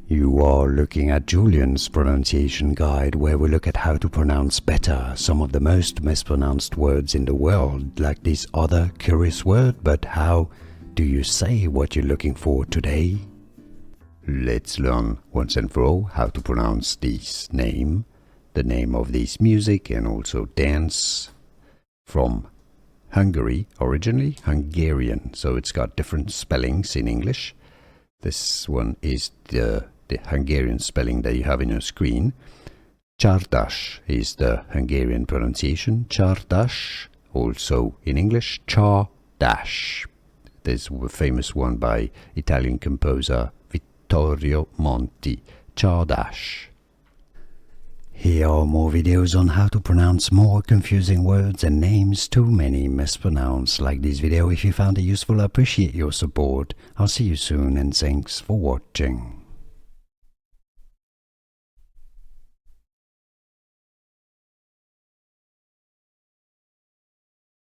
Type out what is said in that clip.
You are looking at Julian's pronunciation guide, where we look at how to pronounce better some of the most mispronounced words in the world, like this other curious word. But how do you say what you're looking for today? Let's learn once and for all how to pronounce this name, the name of this music and also dance, from Hungary, originally Hungarian, so it's got different spellings in English. This one is the Hungarian spelling that you have in your screen. Czardas is the Hungarian pronunciation. Czardas, also in English, Czardas. There's a famous one by Italian composer Vittorio Monti, Czardas. Here are more videos on how to pronounce more confusing words and names too many mispronounced. Like this video if you found it useful. I appreciate your support. I'll see you soon and thanks for watching.